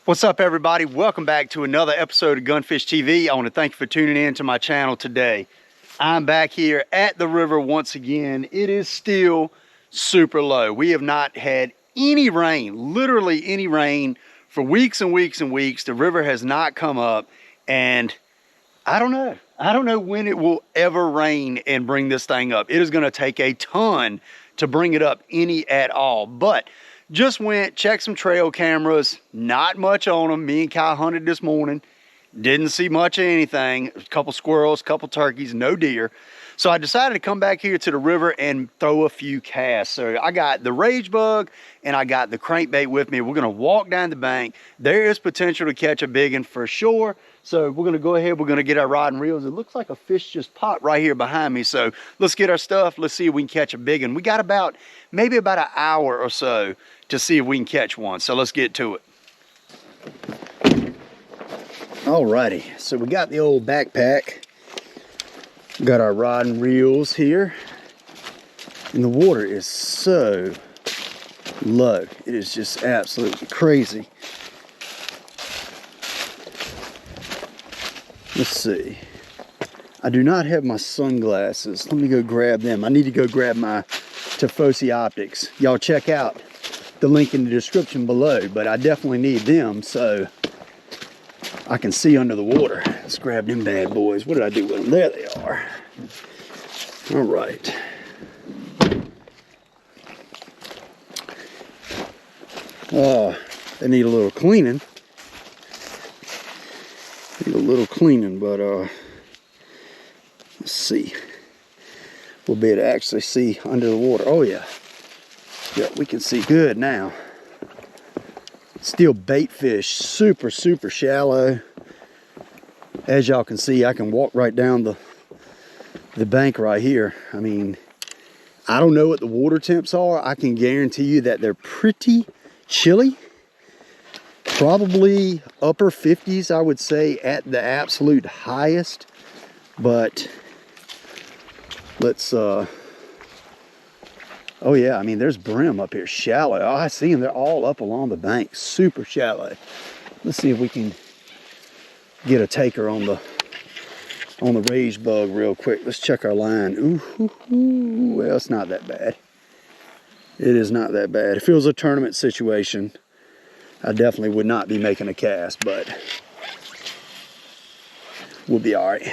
What's up, everybody? Welcome back to another episode of Gunfish TV. I want to thank you for tuning in to my channel today. I'm back here at the river once again. It is still super low. We have not had any rain, literally any rain, for weeks and weeks and weeks. The river has not come up, and I don't know when it will ever rain and bring this thing up. It is going to take a ton to bring it up, any at all. But just went, checked some trail cameras, not much on them. Me and Kyle hunted this morning, didn't see much of anything. A couple squirrels, a couple turkeys, no deer. So I decided to come back here to the river and throw a few casts. So I got the rage bug and I got the crankbait with me. We're gonna walk down the bank. There is potential to catch a big one for sure. So we're gonna go ahead, we're gonna get our rod and reels. It looks like a fish just popped right here behind me. So let's get our stuff. Let's see if we can catch a big one. We got maybe about an hour or so to see if we can catch one. So let's get to it. Alrighty, so we got the old backpack. Got our rod and reels here. And the water is so low. It is just absolutely crazy. Let's see. I do not have my sunglasses. Let me go grab them. I need to go grab my Tifosi optics. Y'all check out the link in the description below, but I definitely need them so I can see under the water. Let's grab them bad boys. What did I do with them? There they are. All right. They need a little cleaning. But let's see. We'll be able to actually see under the water. Oh yeah. Yeah, we can see good now. Still bait fish, super shallow. As y'all can see, I can walk right down the bank right here. I mean, I don't know what the water temps are. I can guarantee you that they're pretty chilly. Probably upper 50s, I would say, at the absolute highest. But let's oh yeah, I mean, there's brim up here, shallow. Oh, I see them, they're all up along the bank, super shallow. Let's see if we can get a taker on the rage bug real quick. Let's check our line. Ooh, well, it's not that bad. It is not that bad. If it was a tournament situation, I definitely would not be making a cast, but we'll be all right.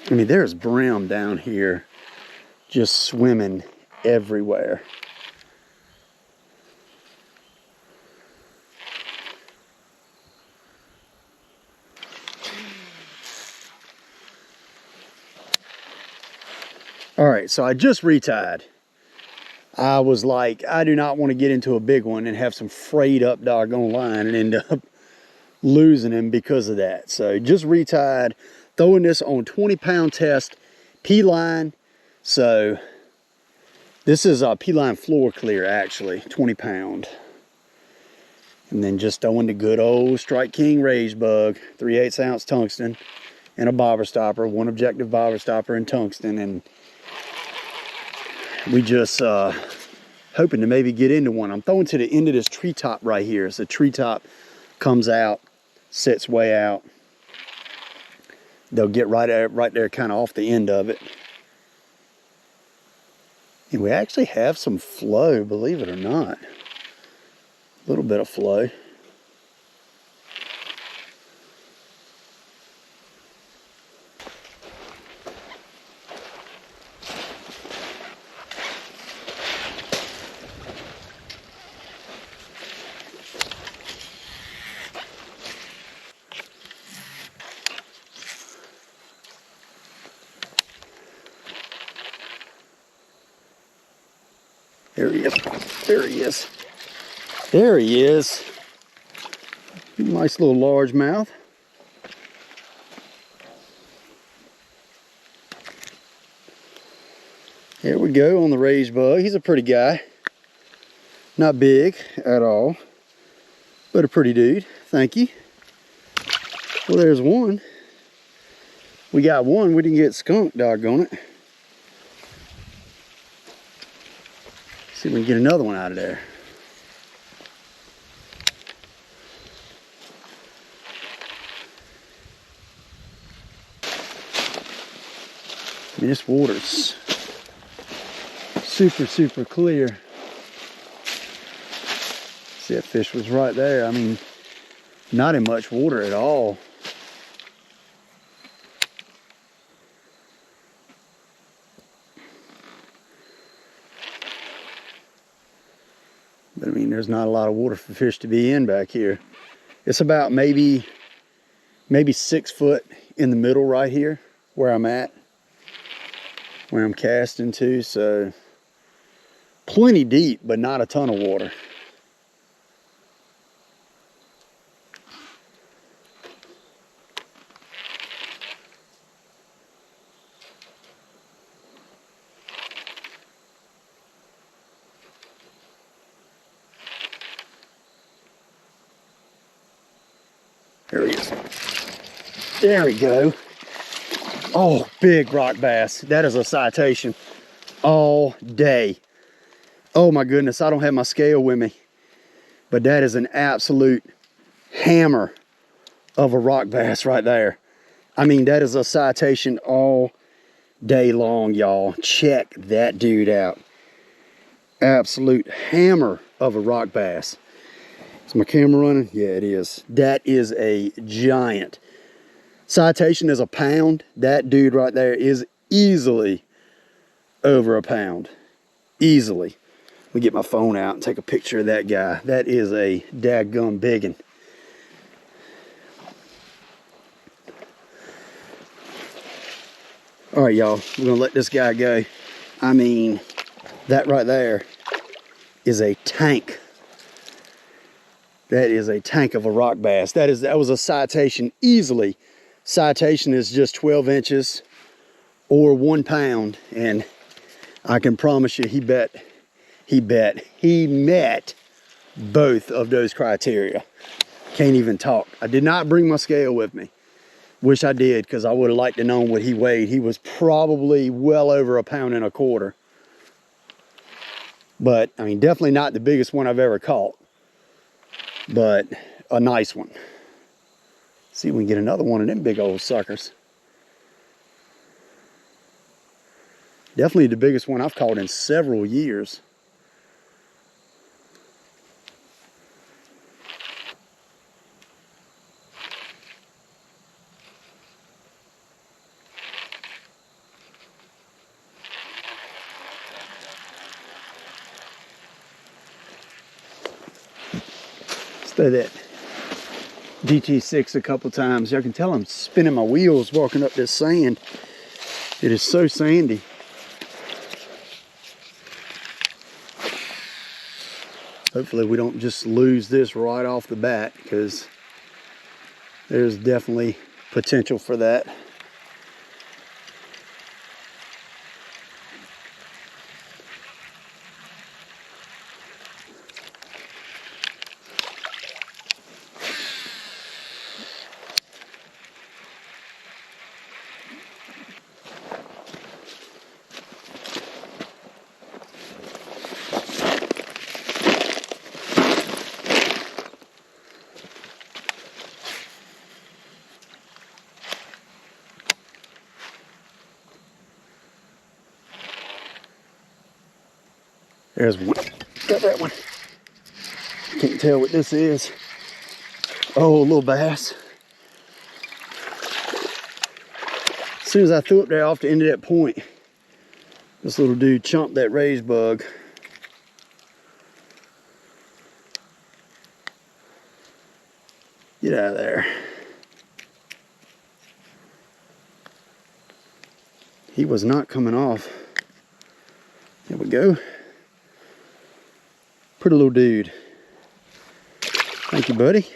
I mean, there's brim down here just swimming everywhere. All right, so I just retied. I was like, I do not want to get into a big one and have some frayed up doggone line and end up losing him because of that. So just retied, throwing this on 20-pound test P-line. So this is a P-line floor clear, actually, 20 pound. And then just throwing the good old Strike King rage bug, 3/8 ounce tungsten and a bobber stopper, one objective bobber stopper and tungsten. And we just hoping to maybe get into one. I'm throwing to the end of this treetop right here. So the treetop comes out, sits way out. They'll get right there kind of off the end of it. And we actually have some flow, believe it or not. A little bit of flow. There he is. There he is. There he is. Nice little largemouth. There we go on the rage bug. He's a pretty guy. Not big at all, but a pretty dude. Thank you. Well, there's one. We got one. We didn't get skunked, doggone it. See if we can get another one out of there. I mean, this water's super, super clear. See, that fish was right there. I mean, not in much water at all. But I mean, there's not a lot of water for fish to be in back here. It's about maybe 6 foot in the middle right here where I'm at, where I'm casting to. So plenty deep, but not a ton of water. There he is. There we go. Oh, big rock bass. That is a citation all day. Oh my goodness, I don't have my scale with me, but that is an absolute hammer of a rock bass right there. I mean, that is a citation all day long, y'all. Check that dude out. Absolute hammer of a rock bass. Is my camera running? Yeah, it is. That is a giant. Citation is a pound. That dude right there is easily over a pound. Easily. Let me get my phone out and take a picture of that guy. That is a dadgum biggin. All right, y'all. We're going to let this guy go. I mean, that right there is a tank. That is a tank of a rock bass. That was a citation easily. Citation is just 12 inches or 1 pound. And I can promise you he met both of those criteria. Can't even talk. I did not bring my scale with me. Wish I did, because I would have liked to know what he weighed. He was probably well over 1.25 pounds. But, I mean, definitely not the biggest one I've ever caught. But a nice one. See if we can get another one of them big old suckers. Definitely the biggest one I've caught in several years. Throw that GT6 a couple times. Y'all can tell I'm spinning my wheels walking up this sand. It is so sandy. Hopefully we don't just lose this right off the bat, because there's definitely potential for that. There's one. Got that one. Can't tell what this is. Oh, a little bass. As soon as I threw it there off the end of that point, this little dude chomped that raised bug. Get out of there. He was not coming off. There we go. Pretty little dude. Thank you, buddy.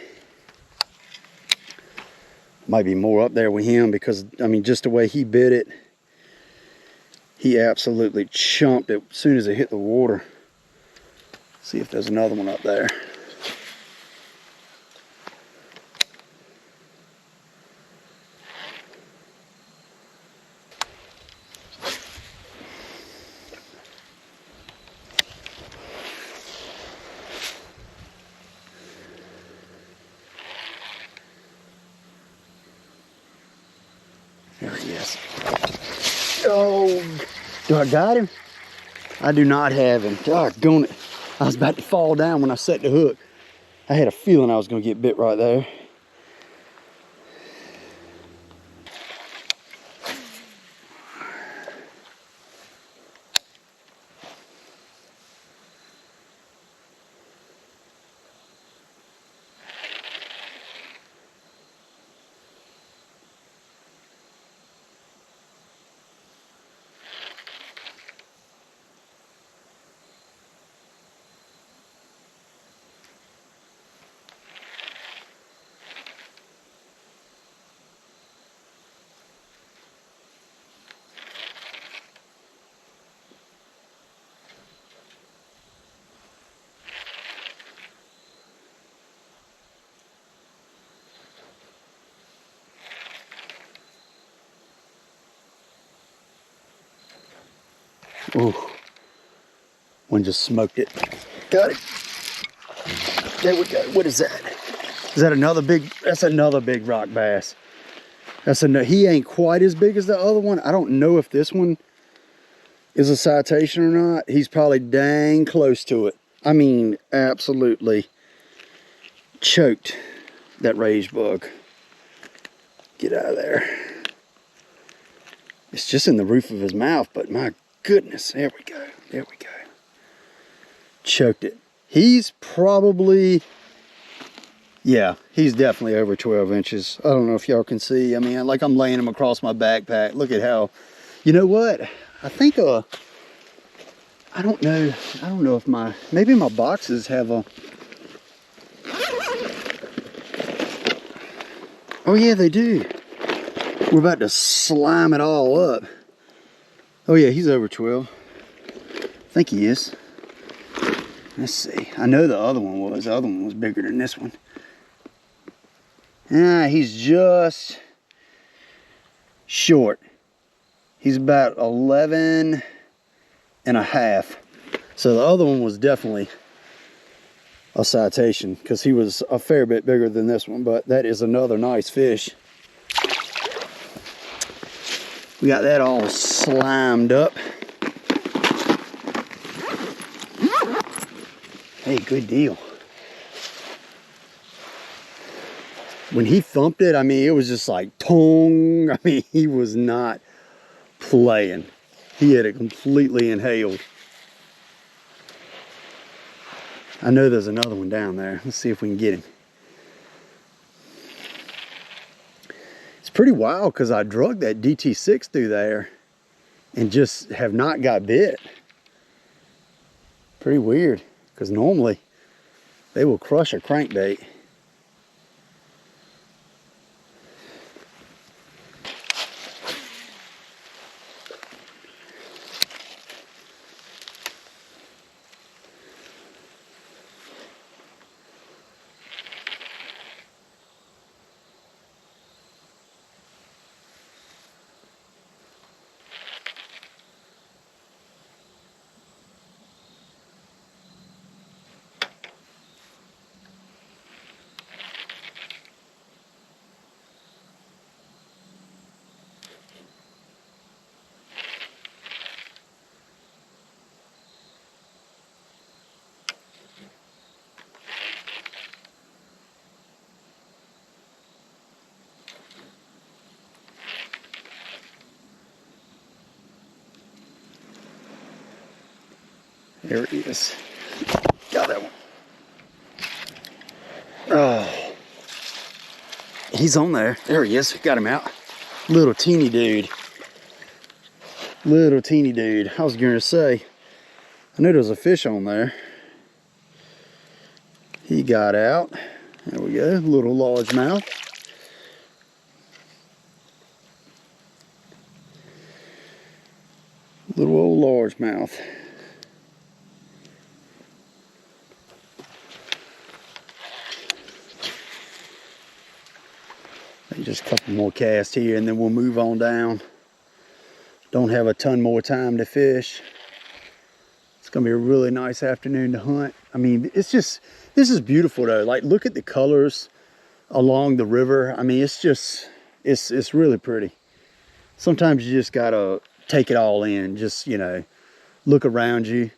Might be more up there with him, because, I mean, just the way he bit it, he absolutely chomped it as soon as it hit the water. See if there's another one up there. There he is. Oh, do I got him? I do not have him. Doggone it. I was about to fall down when I set the hook. I had a feeling I was going to get bit right there. Ooh, one just smoked it. Got it. There we go. What is that? Is that another big? That's another big rock bass. He ain't quite as big as the other one. I don't know if this one is a citation or not. He's probably dang close to it. I mean, absolutely choked that rage bug. Get out of there. It's just in the roof of his mouth, but my goodness, there we go. There we go. Choked it. He's probably, yeah, he's definitely over 12 inches. I don't know if y'all can see. I mean, like I'm laying him across my backpack. Look at how, you know what? I think, I don't know if maybe my boxes have a, oh yeah, they do. We're about to slime it all up. Oh yeah, he's over 12. I think he is. Let's see. I know the other one was. The other one was bigger than this one. He's just short. He's about 11 and a half. So the other one was definitely a citation because he was a fair bit bigger than this one, but that is another nice fish. We got that all slimed up. Hey, good deal. When he thumped it, I mean, it was just like tong. I mean, he was not playing. He had it completely inhaled. I know there's another one down there. Let's see if we can get him. It's pretty wild because I drug that DT6 through there and just have not got bit. Pretty weird because normally they will crush a crankbait. There he is. Got that one. Oh, he's on there. There he is. Got him out. Little teeny dude. Little teeny dude. I was going to say, I knew there was a fish on there. He got out. There we go. Little largemouth. Little old largemouth. Just a couple more casts here and then we'll move on down. Don't have a ton more time to fish. It's gonna be a really nice afternoon to hunt. I mean, it's just, this is beautiful though. Like, look at the colors along the river. I mean, it's just, it's really pretty. Sometimes you just gotta take it all in. Just, you know, look around you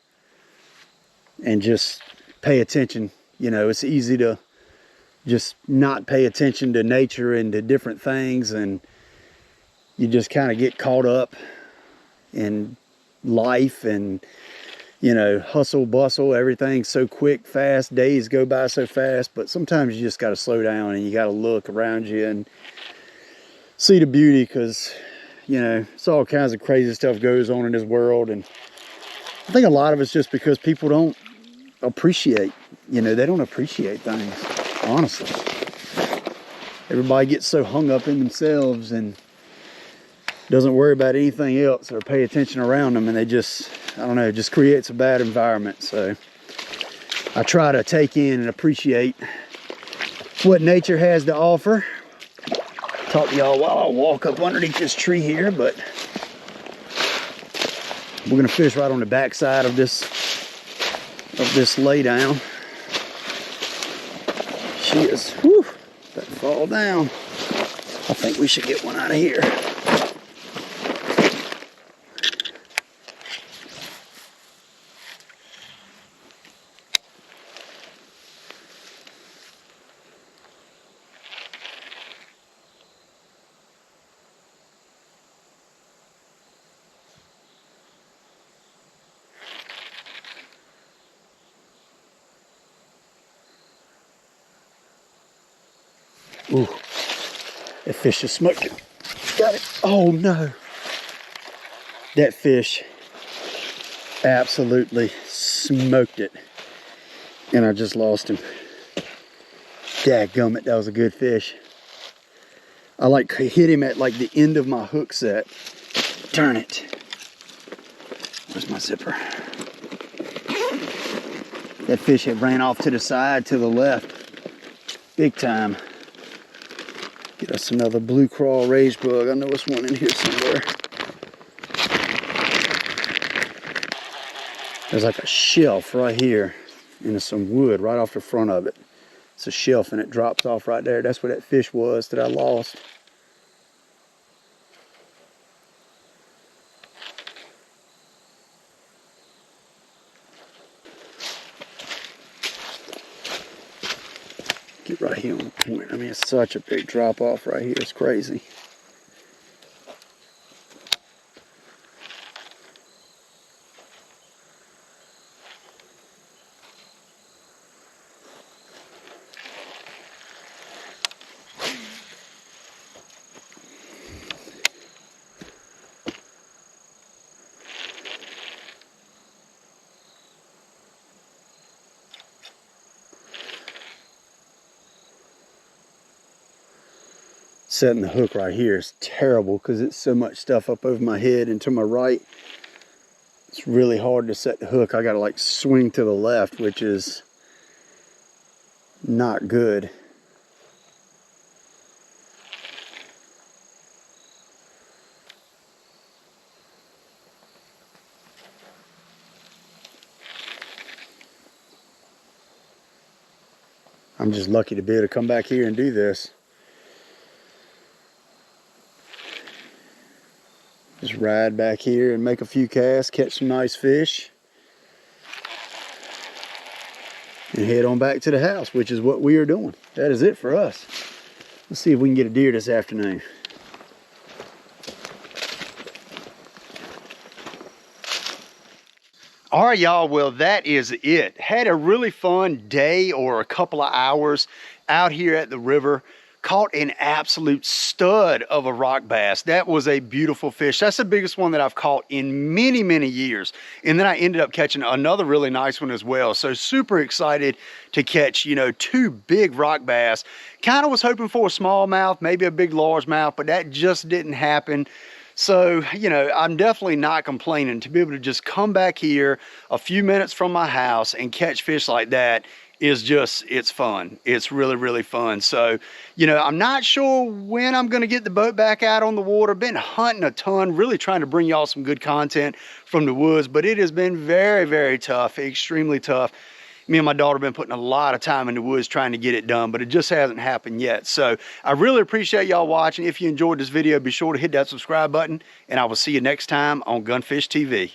and just pay attention. You know, it's easy to just not pay attention to nature and to different things, and you just kind of get caught up in life and, you know, hustle bustle. Everything's so quick, fast, days go by so fast. But sometimes you just got to slow down and you got to look around you and see the beauty, because, you know, it's all kinds of crazy stuff goes on in this world. And I think a lot of it's just because people don't appreciate, you know, they don't appreciate things, honestly. Everybody gets so hung up in themselves and doesn't worry about anything else or pay attention around them, and they just, I don't know, it just creates a bad environment. So I try to take in and appreciate what nature has to offer. Talk to y'all while I walk up underneath this tree here, but we're gonna fish right on the back side of this lay down. She is, whew, about to fall down. I think we should get one out of here. Ooh, that fish just smoked it. Got it. Oh no. That fish absolutely smoked it. And I just lost him. Dadgummit, that was a good fish. I like hit him at like the end of my hook set. Darn it. Where's my zipper? That fish had ran off to the side, to the left. Big time. Get us another blue crawl rage bug. I know there's one in here somewhere. There's like a shelf right here, and there's some wood right off the front of it. It's a shelf and it drops off right there. That's where that fish was that I lost. Get right here on the point. I mean, it's such a big drop off right here. It's crazy. Setting the hook right here is terrible because it's so much stuff up over my head and to my right. It's really hard to set the hook. I gotta like swing to the left, which is not good. I'm just lucky to be able to come back here and do this. Just ride back here and make a few casts, catch some nice fish, and head on back to the house, which is what we are doing. That is it for us. Let's see if we can get a deer this afternoon. All right, y'all, well, that is it. Had a really fun day or a couple of hours out here at the river. Caught an absolute stud of a rock bass. That was a beautiful fish. That's the biggest one that I've caught in many, many years. And then I ended up catching another really nice one as well. So super excited to catch, you know, two big rock bass. Kind of was hoping for a smallmouth, maybe a big largemouth, but that just didn't happen. So, you know, I'm definitely not complaining to be able to just come back here a few minutes from my house and catch fish like that. Is just, it's fun. It's really, really fun. So, you know, I'm not sure when I'm going to get the boat back out on the water. Been hunting a ton, really trying to bring y'all some good content from the woods, but it has been very, very tough, extremely tough. Me and my daughter have been putting a lot of time in the woods trying to get it done, but it just hasn't happened yet. So I really appreciate y'all watching. If you enjoyed this video, be sure to hit that subscribe button, and I will see you next time on Gunfish TV.